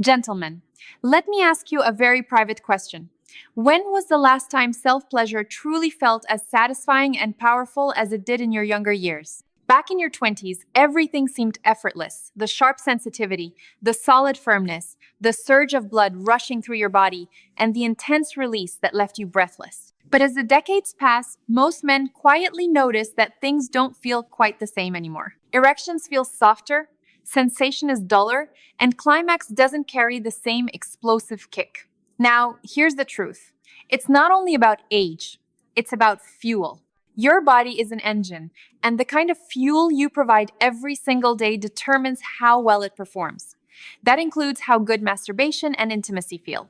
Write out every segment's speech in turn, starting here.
Gentlemen, let me ask you a very private question. When was the last time self pleasure truly felt as satisfying and powerful as it did in your younger years? Back in your 20s, everything seemed effortless. The sharp sensitivity, the solid firmness, the surge of blood rushing through your body, and the intense release that left you breathless. But as the decades pass, most men quietly notice that things don't feel quite the same anymore. Erections feel softer, sensation is duller, and climax doesn't carry the same explosive kick. Now, here's the truth. It's not only about age, it's about fuel. Your body is an engine, and the kind of fuel you provide every single day determines how well it performs. That includes how good masturbation and intimacy feel.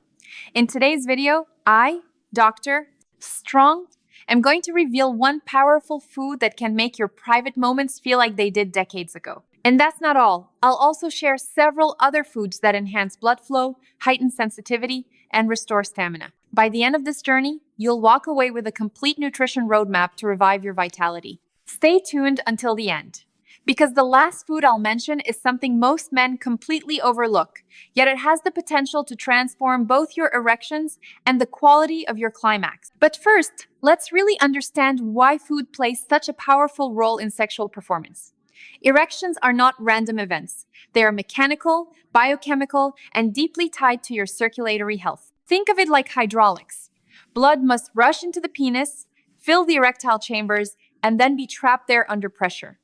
In today's video, I, Dr. Strong, am going to reveal one powerful food that can make your private moments feel like they did decades ago. And that's not all. I'll also share several other foods that enhance blood flow, heighten sensitivity, and restore stamina. By the end of this journey, you'll walk away with a complete nutrition roadmap to revive your vitality. Stay tuned until the end, because the last food I'll mention is something most men completely overlook, yet it has the potential to transform both your erections and the quality of your climax. But first, let's really understand why food plays such a powerful role in sexual performance. Erections are not random events. They are mechanical, biochemical, and deeply tied to your circulatory health. Think of it like hydraulics. Blood must rush into the penis, fill the erectile chambers, and then be trapped there under pressure.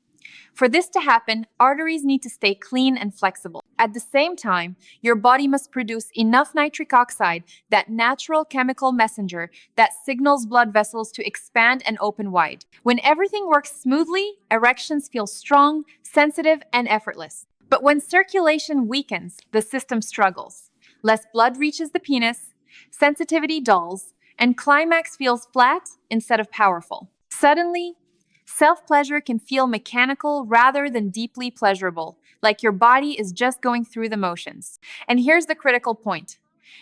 For this to happen, arteries need to stay clean and flexible. At the same time, your body must produce enough nitric oxide, that natural chemical messenger that signals blood vessels to expand and open wide. When everything works smoothly, erections feel strong, sensitive, and effortless. But when circulation weakens, the system struggles. Less blood reaches the penis, sensitivity dulls, and climax feels flat instead of powerful. Suddenly, self-pleasure can feel mechanical rather than deeply pleasurable, like your body is just going through the motions. And here's the critical point.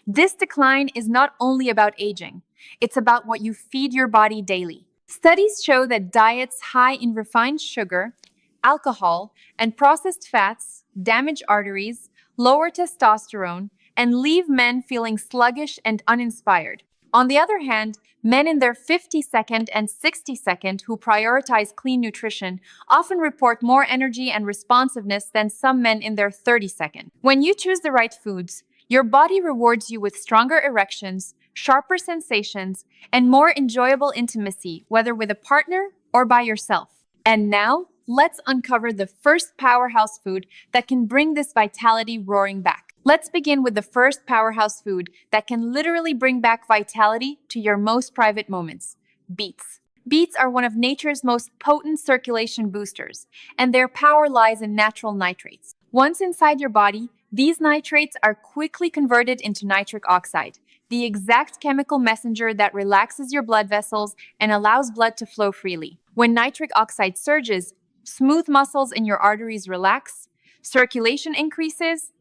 This decline is not only about aging, it's about what you feed your body daily. Studies show that diets high in refined sugar, alcohol, and processed fats damage arteries, lower testosterone, and leave men feeling sluggish and uninspired. On the other hand, men in their 50-second and 60-second who prioritize clean nutrition often report more energy and responsiveness than some men in their 30-second. When you choose the right foods, your body rewards you with stronger erections, sharper sensations, and more enjoyable intimacy, whether with a partner or by yourself. And now, let's uncover the first powerhouse food that can bring this vitality roaring back. Let's begin with the first powerhouse food that can literally bring back vitality to your most private moments: beets. Beets are one of nature's most potent circulation boosters, and their power lies in natural nitrates. Once inside your body, these nitrates are quickly converted into nitric oxide, the exact chemical messenger that relaxes your blood vessels and allows blood to flow freely. When nitric oxide surges, smooth muscles in your arteries relax, circulation increases,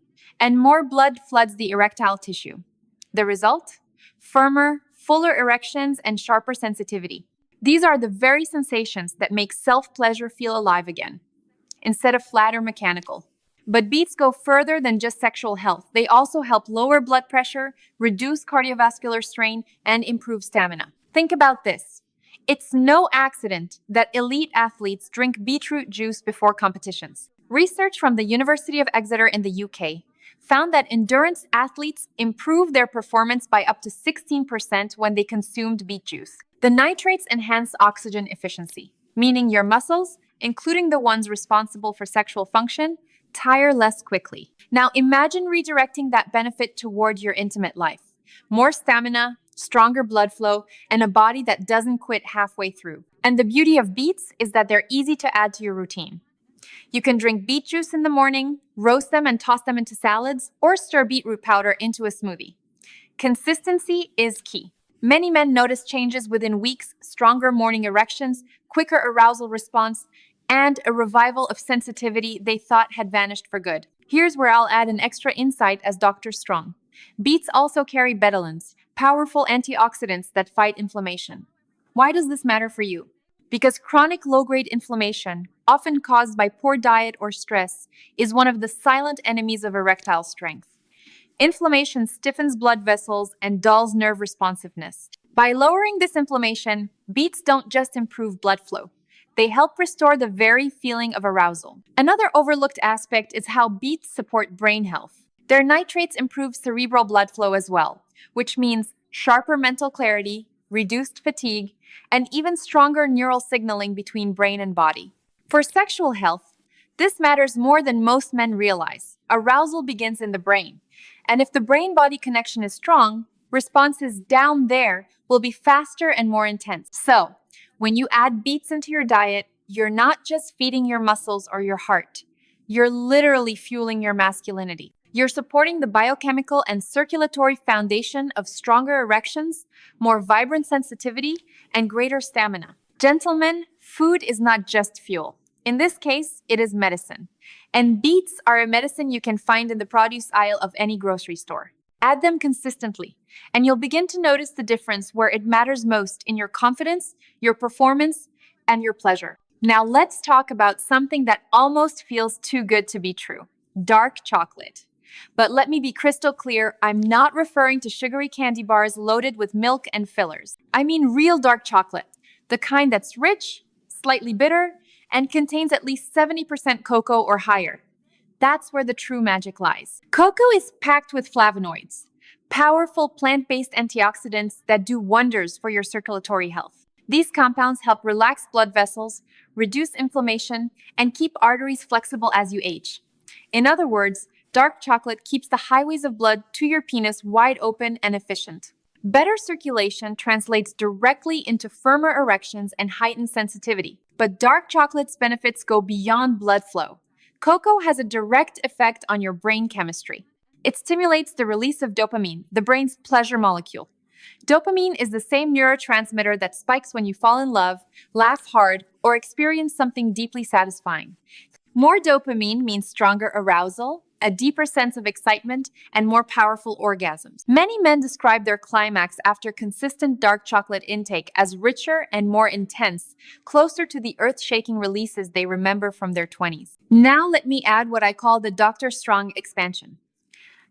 and more blood floods the erectile tissue. The result? Firmer, fuller erections and sharper sensitivity. These are the very sensations that make self-pleasure feel alive again, instead of flat or mechanical. But beets go further than just sexual health. They also help lower blood pressure, reduce cardiovascular strain, and improve stamina. Think about this. It's no accident that elite athletes drink beetroot juice before competitions. Research from the University of Exeter in the UK found that endurance athletes improved their performance by up to 16% when they consumed beet juice. The nitrates enhance oxygen efficiency, meaning your muscles, including the ones responsible for sexual function, tire less quickly. Now imagine redirecting that benefit toward your intimate life. More stamina, stronger blood flow, and a body that doesn't quit halfway through. And the beauty of beets is that they're easy to add to your routine. You can drink beet juice in the morning, roast them and toss them into salads, or stir beetroot powder into a smoothie. Consistency is key. Many men notice changes within weeks: stronger morning erections, quicker arousal response, and a revival of sensitivity they thought had vanished for good. Here's where I'll add an extra insight as Dr. Strong. Beets also carry betalains, powerful antioxidants that fight inflammation. Why does this matter for you? Because chronic low-grade inflammation, often caused by poor diet or stress, is one of the silent enemies of erectile strength. Inflammation stiffens blood vessels and dulls nerve responsiveness. By lowering this inflammation, beets don't just improve blood flow. They help restore the very feeling of arousal. Another overlooked aspect is how beets support brain health. Their nitrates improve cerebral blood flow as well, which means sharper mental clarity, reduced fatigue, and even stronger neural signaling between brain and body. For sexual health, this matters more than most men realize. Arousal begins in the brain, and if the brain body connection is strong, responses down there will be faster and more intense. So, when you add beets into your diet, you're not just feeding your muscles or your heart. You're literally fueling your masculinity. You're supporting the biochemical and circulatory foundation of stronger erections, more vibrant sensitivity, and greater stamina. Gentlemen, food is not just fuel. In this case, it is medicine. And beets are a medicine you can find in the produce aisle of any grocery store. Add them consistently, and you'll begin to notice the difference where it matters most in your confidence, your performance, and your pleasure. Now let's talk about something that almost feels too good to be true: dark chocolate. But let me be crystal clear, I'm not referring to sugary candy bars loaded with milk and fillers. I mean real dark chocolate, the kind that's rich, slightly bitter, and contains at least 70% cocoa or higher. That's where the true magic lies. Cocoa is packed with flavonoids, powerful plant-based antioxidants that do wonders for your circulatory health. These compounds help relax blood vessels, reduce inflammation, and keep arteries flexible as you age. In other words, dark chocolate keeps the highways of blood to your penis wide open and efficient. Better circulation translates directly into firmer erections and heightened sensitivity. But dark chocolate's benefits go beyond blood flow. Cocoa has a direct effect on your brain chemistry. It stimulates the release of dopamine, the brain's pleasure molecule. Dopamine is the same neurotransmitter that spikes when you fall in love, laugh hard, or experience something deeply satisfying. More dopamine means stronger arousal, a deeper sense of excitement, and more powerful orgasms. Many men describe their climax after consistent dark chocolate intake as richer and more intense, closer to the earth-shaking releases they remember from their 20s. Now let me add what I call the Dr. Strong expansion.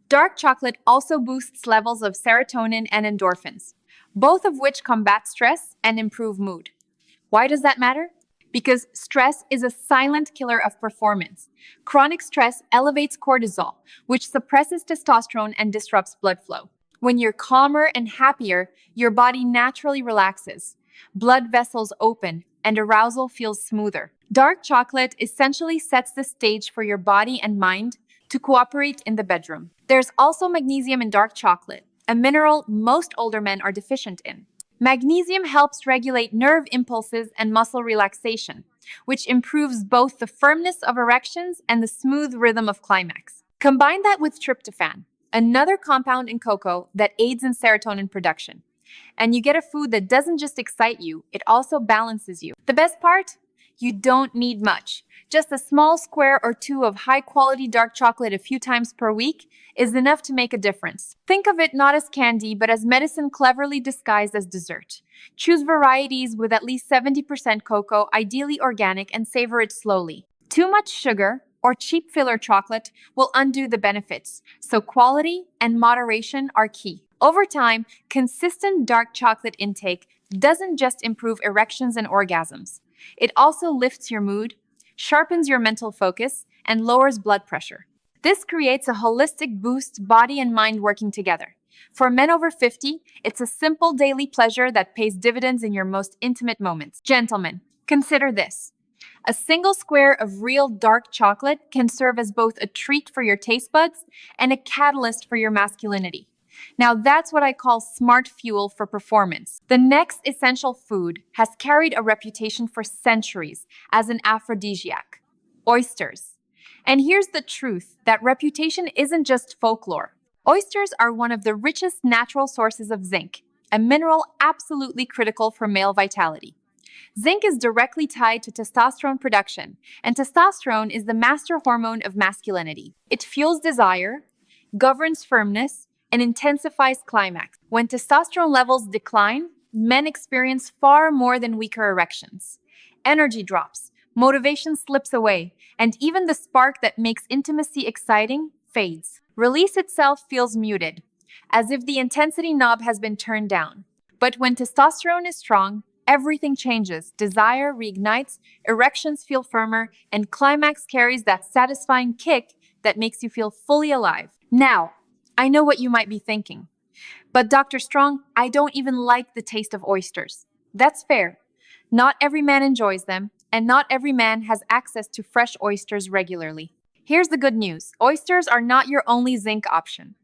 Dark chocolate also boosts levels of serotonin and endorphins, both of which combat stress and improve mood. Why does that matter? Because stress is a silent killer of performance. Chronic stress elevates cortisol, which suppresses testosterone and disrupts blood flow. When you're calmer and happier, your body naturally relaxes. Blood vessels open, and arousal feels smoother. Dark chocolate essentially sets the stage for your body and mind to cooperate in the bedroom. There's also magnesium in dark chocolate, a mineral most older men are deficient in. Magnesium helps regulate nerve impulses and muscle relaxation, which improves both the firmness of erections and the smooth rhythm of climax. Combine that with tryptophan, another compound in cocoa that aids in serotonin production. And you get a food that doesn't just excite you, it also balances you. The best part? You don't need much. Just a small square or two of high-quality dark chocolate a few times per week is enough to make a difference. Think of it not as candy, but as medicine cleverly disguised as dessert. Choose varieties with at least 70% cocoa, ideally organic, and savor it slowly. Too much sugar or cheap filler chocolate will undo the benefits, so quality and moderation are key. Over time, consistent dark chocolate intake doesn't just improve erections and orgasms. It also lifts your mood, sharpens your mental focus, and lowers blood pressure. This creates a holistic boost, body and mind working together. For men over 50, it's a simple daily pleasure that pays dividends in your most intimate moments. Gentlemen, consider this. A single square of real dark chocolate can serve as both a treat for your taste buds and a catalyst for your masculinity. Now that's what I call smart fuel for performance. The next essential food has carried a reputation for centuries as an aphrodisiac: oysters. And here's the truth, that reputation isn't just folklore. Oysters are one of the richest natural sources of zinc, a mineral absolutely critical for male vitality. Zinc is directly tied to testosterone production, and testosterone is the master hormone of masculinity. It fuels desire, governs firmness, and intensifies climax. When testosterone levels decline, men experience far more than weaker erections. Energy drops, motivation slips away, and even the spark that makes intimacy exciting fades. Release itself feels muted, as if the intensity knob has been turned down. But when testosterone is strong, everything changes. Desire reignites, erections feel firmer, and climax carries that satisfying kick that makes you feel fully alive. Now, I know what you might be thinking. But Dr. Strong, I don't even like the taste of oysters. That's fair. Not every man enjoys them, and not every man has access to fresh oysters regularly. Here's the good news. Oysters are not your only zinc option.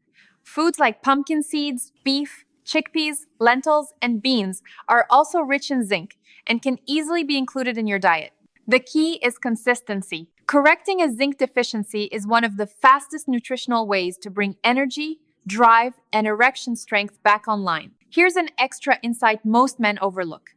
Foods like pumpkin seeds, beef, chickpeas, lentils, and beans are also rich in zinc and can easily be included in your diet. The key is consistency. Correcting a zinc deficiency is one of the fastest nutritional ways to bring energy, drive, and erection strength back online. Here's an extra insight most men overlook.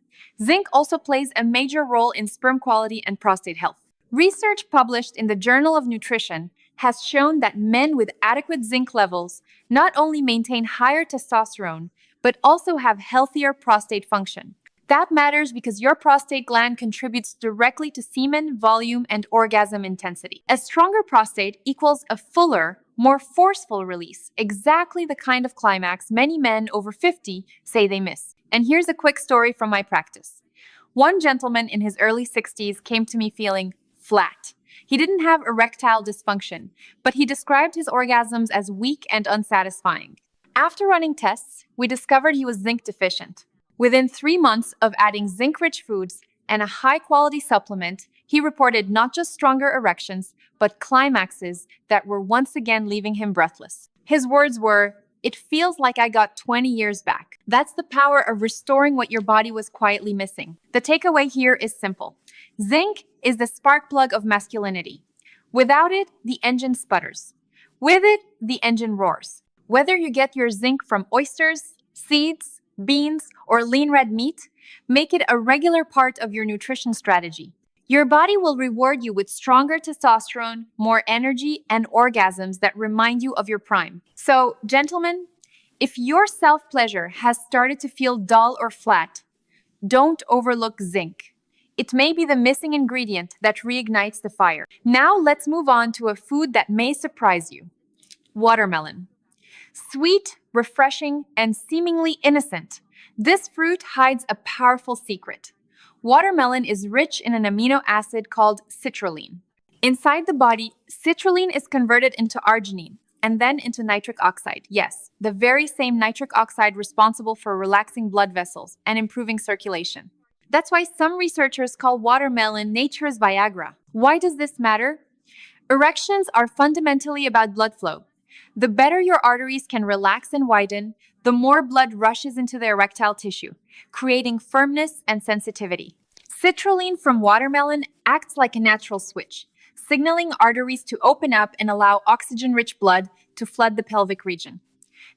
Zinc also plays a major role in sperm quality and prostate health. Research published in the Journal of Nutrition has shown that men with adequate zinc levels not only maintain higher testosterone, but also have healthier prostate function. That matters because your prostate gland contributes directly to semen, volume, and orgasm intensity. A stronger prostate equals a fuller, more forceful release, exactly the kind of climax many men over 50 say they miss. And here's a quick story from my practice. One gentleman in his early 60s came to me feeling flat. He didn't have erectile dysfunction, but he described his orgasms as weak and unsatisfying. After running tests, we discovered he was zinc deficient. Within 3 months of adding zinc-rich foods and a high-quality supplement, he reported not just stronger erections, but climaxes that were once again leaving him breathless. His words were, "It feels like I got 20 years back." That's the power of restoring what your body was quietly missing. The takeaway here is simple. Zinc is the spark plug of masculinity. Without it, the engine sputters. With it, the engine roars. Whether you get your zinc from oysters, seeds, beans, or lean red meat, make it a regular part of your nutrition strategy. Your body will reward you with stronger testosterone, more energy, and orgasms that remind you of your prime. So, gentlemen, if your self-pleasure has started to feel dull or flat, don't overlook zinc. It may be the missing ingredient that reignites the fire. Now let's move on to a food that may surprise you. Watermelon. Sweet, refreshing, and seemingly innocent, this fruit hides a powerful secret. Watermelon is rich in an amino acid called citrulline. Inside the body, citrulline is converted into arginine and then into nitric oxide. Yes, the very same nitric oxide responsible for relaxing blood vessels and improving circulation. That's why some researchers call watermelon nature's Viagra. Why does this matter? Erections are fundamentally about blood flow. The better your arteries can relax and widen, the more blood rushes into the erectile tissue, creating firmness and sensitivity. Citrulline from watermelon acts like a natural switch, signaling arteries to open up and allow oxygen-rich blood to flood the pelvic region.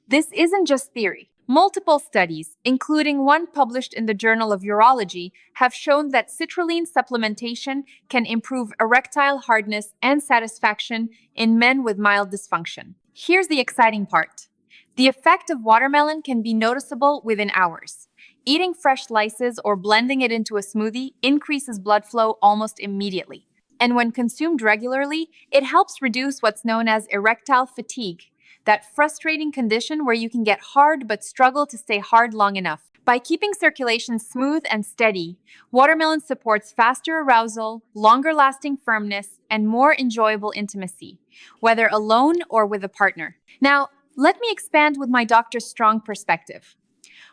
This isn't just theory. Multiple studies, including one published in the Journal of Urology, have shown that citrulline supplementation can improve erectile hardness and satisfaction in men with mild dysfunction. Here's the exciting part. The effect of watermelon can be noticeable within hours. Eating fresh slices or blending it into a smoothie increases blood flow almost immediately. And when consumed regularly, it helps reduce what's known as erectile fatigue, that frustrating condition where you can get hard but struggle to stay hard long enough. By keeping circulation smooth and steady, watermelon supports faster arousal, longer-lasting firmness, and more enjoyable intimacy, whether alone or with a partner. Now, let me expand with my Dr. Strong perspective.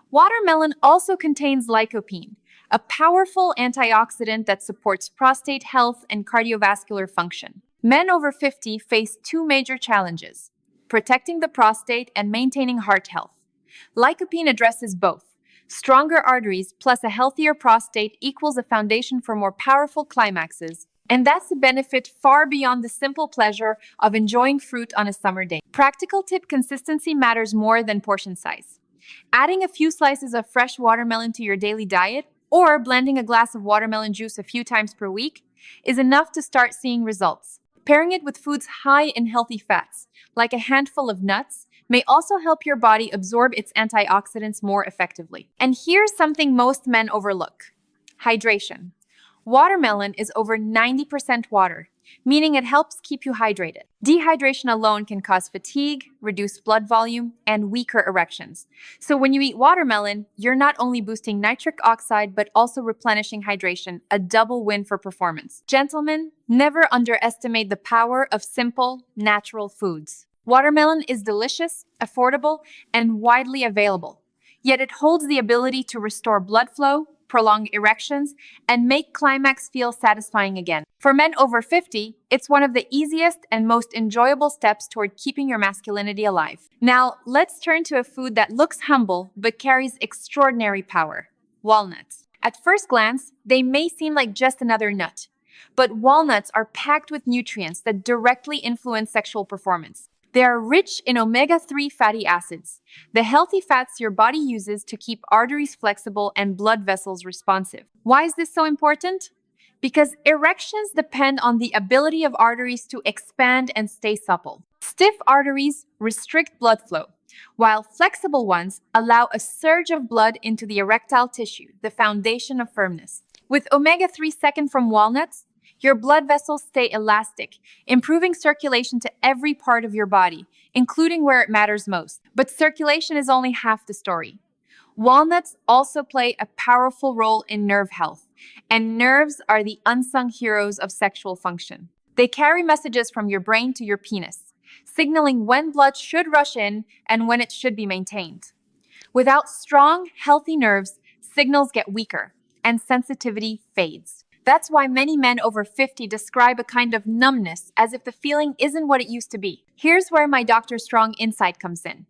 Watermelon also contains lycopene, a powerful antioxidant that supports prostate health and cardiovascular function. Men over 50 face two major challenges: protecting the prostate and maintaining heart health. Lycopene addresses both. Stronger arteries plus a healthier prostate equals a foundation for more powerful climaxes. And that's a benefit far beyond the simple pleasure of enjoying fruit on a summer day. Practical tip: consistency matters more than portion size. Adding a few slices of fresh watermelon to your daily diet, or blending a glass of watermelon juice a few times per week, is enough to start seeing results. Pairing it with foods high in healthy fats, like a handful of nuts, may also help your body absorb its antioxidants more effectively. And here's something most men overlook: hydration. Watermelon is over 90% water, meaning it helps keep you hydrated. Dehydration alone can cause fatigue, reduce blood volume, and weaker erections. So when you eat watermelon, you're not only boosting nitric oxide, but also replenishing hydration, a double win for performance. Gentlemen, never underestimate the power of simple, natural foods. Watermelon is delicious, affordable, and widely available. Yet it holds the ability to restore blood flow, prolong erections, and make climax feel satisfying again. For men over 50, it's one of the easiest and most enjoyable steps toward keeping your masculinity alive. Now, let's turn to a food that looks humble but carries extraordinary power: walnuts. At first glance, they may seem like just another nut, but walnuts are packed with nutrients that directly influence sexual performance. They are rich in omega-3 fatty acids, the healthy fats your body uses to keep arteries flexible and blood vessels responsive. Why is this so important? Because erections depend on the ability of arteries to expand and stay supple. Stiff arteries restrict blood flow, while flexible ones allow a surge of blood into the erectile tissue, the foundation of firmness. With omega-3 second from walnuts, your blood vessels stay elastic, improving circulation to every part of your body, including where it matters most. But circulation is only half the story. Walnuts also play a powerful role in nerve health, and nerves are the unsung heroes of sexual function. They carry messages from your brain to your penis, signaling when blood should rush in and when it should be maintained. Without strong, healthy nerves, signals get weaker, and sensitivity fades. That's why many men over 50 describe a kind of numbness, as if the feeling isn't what it used to be. Here's where my Dr. Strong insight comes in.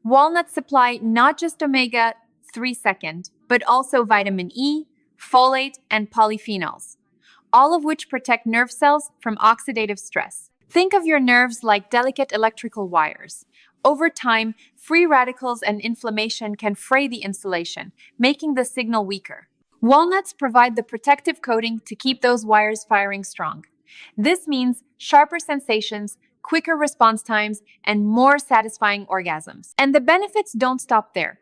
Walnuts supply not just omega-3 second, but also vitamin E, folate, and polyphenols, all of which protect nerve cells from oxidative stress. Think of your nerves like delicate electrical wires. Over time, free radicals and inflammation can fray the insulation, making the signal weaker. Walnuts provide the protective coating to keep those wires firing strong. This means sharper sensations, quicker response times, and more satisfying orgasms. And the benefits don't stop there.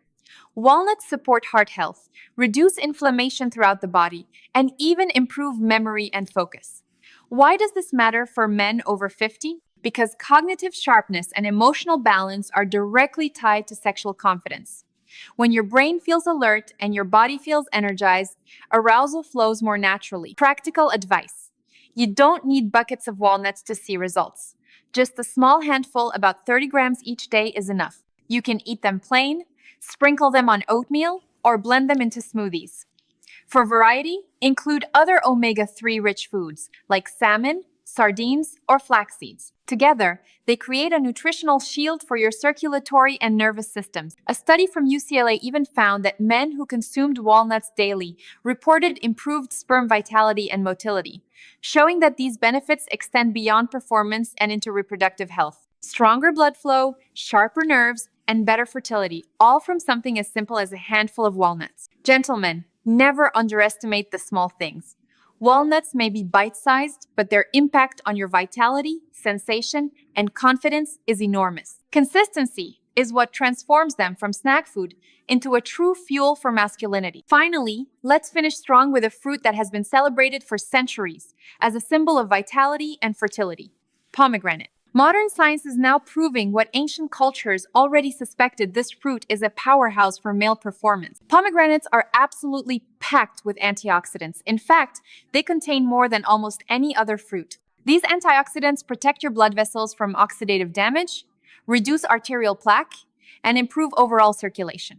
Walnuts support heart health, reduce inflammation throughout the body, and even improve memory and focus. Why does this matter for men over 50? Because cognitive sharpness and emotional balance are directly tied to sexual confidence. When your brain feels alert and your body feels energized, arousal flows more naturally. Practical advice: you don't need buckets of walnuts to see results. Just a small handful, about 30 grams each day, is enough. You can eat them plain, sprinkle them on oatmeal, or blend them into smoothies. For variety, include other omega-3 rich foods like salmon, sardines, or flax seeds. Together, they create a nutritional shield for your circulatory and nervous systems. A study from UCLA even found that men who consumed walnuts daily reported improved sperm vitality and motility, showing that these benefits extend beyond performance and into reproductive health. Stronger blood flow, sharper nerves, and better fertility, all from something as simple as a handful of walnuts. Gentlemen, never underestimate the small things. Walnuts may be bite-sized, but their impact on your vitality, sensation, and confidence is enormous. Consistency is what transforms them from snack food into a true fuel for masculinity. Finally, let's finish strong with a fruit that has been celebrated for centuries as a symbol of vitality and fertility: pomegranate. Modern science is now proving what ancient cultures already suspected: this fruit is a powerhouse for male performance. Pomegranates are absolutely packed with antioxidants. In fact, they contain more than almost any other fruit. These antioxidants protect your blood vessels from oxidative damage, reduce arterial plaque, and improve overall circulation.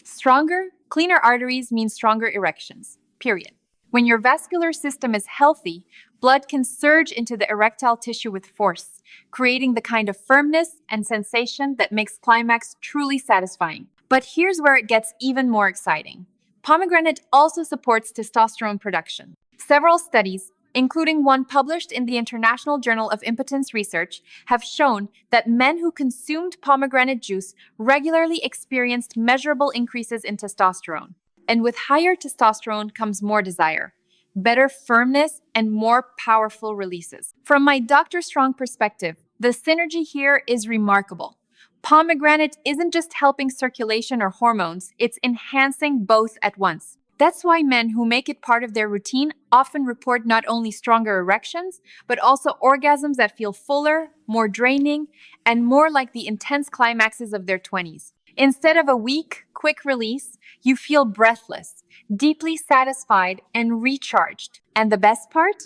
Stronger, cleaner arteries mean stronger erections, period. When your vascular system is healthy, blood can surge into the erectile tissue with force, creating the kind of firmness and sensation that makes climax truly satisfying. But here's where it gets even more exciting. Pomegranate also supports testosterone production. Several studies, including one published in the International Journal of Impotence Research, have shown that men who consumed pomegranate juice regularly experienced measurable increases in testosterone. And with higher testosterone comes more desire, better firmness, and more powerful releases. From my Dr. Strong perspective, the synergy here is remarkable. Pomegranate isn't just helping circulation or hormones, it's enhancing both at once. That's why men who make it part of their routine often report not only stronger erections, but also orgasms that feel fuller, more draining, and more like the intense climaxes of their 20s. Instead of a weak, quick release, you feel breathless, deeply satisfied, and recharged. And the best part?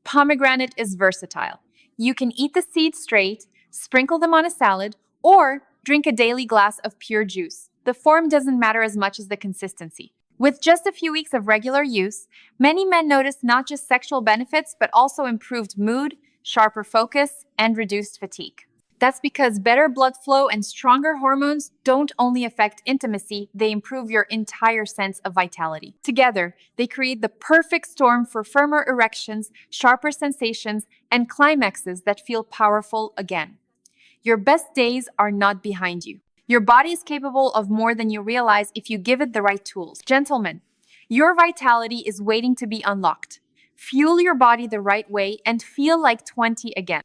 Pomegranate is versatile. You can eat the seeds straight, sprinkle them on a salad, or drink a daily glass of pure juice. The form doesn't matter as much as the consistency. With just a few weeks of regular use, many men notice not just sexual benefits, but also improved mood, sharper focus, and reduced fatigue. That's because better blood flow and stronger hormones don't only affect intimacy, they improve your entire sense of vitality. Together, they create the perfect storm for firmer erections, sharper sensations, and climaxes that feel powerful again. Your best days are not behind you. Your body is capable of more than you realize if you give it the right tools. Gentlemen, your vitality is waiting to be unlocked. Fuel your body the right way and feel like 20 again.